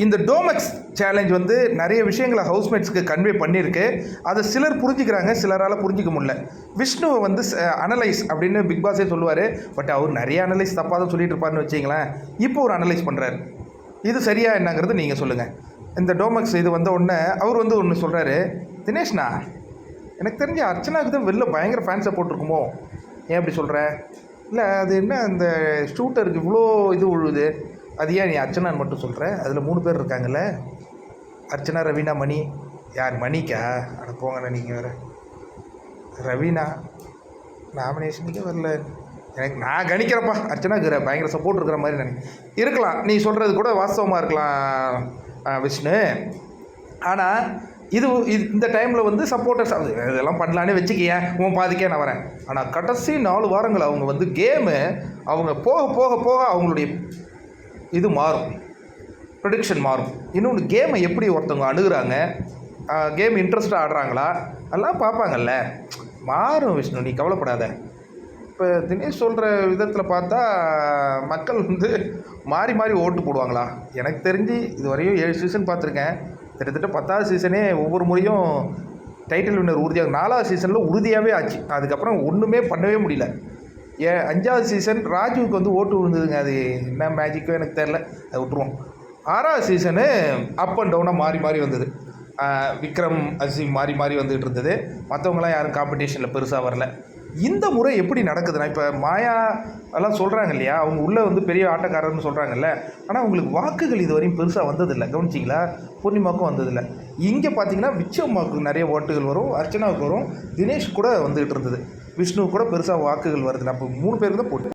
இந்த Domex challenge வந்து நிறைய விஷயங்களை ஹவுஸ்மேட்ஸ்க்கு கன்வே பண்ணியிருக்கு. அதை சிலர் புரிஞ்சுக்கிறாங்க, சிலரால் புரிஞ்சிக்க முடியல. விஷ்ணுவை வந்து அனலைஸ் அப்படின்னு பிக் பாஸே சொல்லுவார். பட் அவர் நிறைய அனலைஸ் தப்பாக தான் சொல்லிட்டு இருப்பாருன்னு வச்சிங்களேன். இப்போ ஒரு அனலைஸ் பண்ணுறாரு. இது சரியா என்னங்கிறது நீங்கள் சொல்லுங்கள். இந்த டோமெக்ஸ் இது வந்த உடனே அவர் வந்து ஒன்று சொல்கிறாரு. தினேஷ்ண்ணா, எனக்கு தெரிஞ்ச அர்ச்சனாவுக்கு தான் வெளில பயங்கர ஃபேன் சப்போர்ட் இருக்குமோ? ஏன் அப்படி சொல்கிற? இல்லை, அது என்ன அந்த ஷூட்டருக்கு இவ்வளோ இது உழுவுது, அது ஏன் நீ அர்ச்சனான்னு மட்டும் சொல்கிற? அதில் 3 பேர் இருக்காங்கல்ல, அர்ச்சனா, ரவீனா, மணி. யார் மணிக்கா? அட போங்கண்ணா, நீங்கள் வேறு. ரவீனா நாமினேஷனுக்கே வரல. எனக்கு நான் கணிக்கிறப்பா அர்ச்சனாக்கு பயங்கர சப்போர்ட் இருக்கிற மாதிரி இருக்கலாம். நீ சொல்கிறது கூட வாஸ்தவமாக இருக்கலாம் விஷ்ணு. ஆனால் இது இந்த டைமில் வந்து சப்போர்ட்டர்ஸ் இதெல்லாம் பண்ணலான்னு வச்சுக்கிய, உன் பாதிக்கே நான் வரேன். ஆனால் கடைசி 4 வாரங்கள் அவங்க வந்து கேமு அவங்க போக போக போக அவங்களுடைய இது மாறும், ப்ரொடிக்ஷன் மாறும். இன்னொன்று, கேமை எப்படி ஒருத்தவங்க அணுகுறாங்க, கேம் இன்ட்ரெஸ்ட்டாக ஆடுறாங்களா, அதெல்லாம் பார்ப்பாங்கல்ல, மாறும் விஷ்ணு, நீ கவலைப்படாத. இப்போ தினேஷ் சொல்கிற விதத்தில் பார்த்தா மக்கள் வந்து மாறி மாறி ஓட்டு போடுவாங்களா? எனக்கு தெரிஞ்சு இது வரையும் 7 சீசன் பார்த்துருக்கேன். கிட்டத்தட்ட 10வது சீசனே ஒவ்வொரு முறையும் டைட்டில் வின்னர் உறுதியாக 4வது சீசனில் உறுதியாகவே ஆச்சு. அதுக்கப்புறம் ஒன்றுமே பண்ணவே முடியல. 5வது சீசன் ராஜுவுக்கு வந்து ஓட்டு விழுந்ததுங்க. அது என்ன மேஜிக்கோ எனக்கு தெரில, அதை விட்டுருவோம். 6வது சீசனு அப் அண்ட் டவுனாக மாறி மாறி வந்தது. விக்ரம், அசீம் மாறி மாறி வந்துகிட்டு இருந்தது. மற்றவங்களாம் யாரும் காம்படிஷனில் பெருசாக வரல. இந்த முறை எப்படி நடக்குதுன்னா, இப்போ மாயா எல்லாம் சொல்கிறாங்க இல்லையா, அவங்க உள்ளே வந்து பெரிய ஆட்டக்காரர்னு சொல்கிறாங்கல்ல, ஆனால் அவங்களுக்கு வாக்குகள் இது வரையும் பெருசாக வந்ததில்லை. கவனிச்சிங்களா? பூர்ணிமாவுக்கும் வந்ததில்லை. இங்கே பார்த்தீங்கன்னா விச்சம்மாவுக்கு நிறைய ஓட்டுகள் வரும், அர்ச்சனாவுக்கு வரும், தினேஷ் கூட வந்துகிட்டு இருந்தது, விஷ்ணு கூட பெருசாக வாக்குகள் வருது. அப்போ 3 பேருக்கு தான் போட்டு.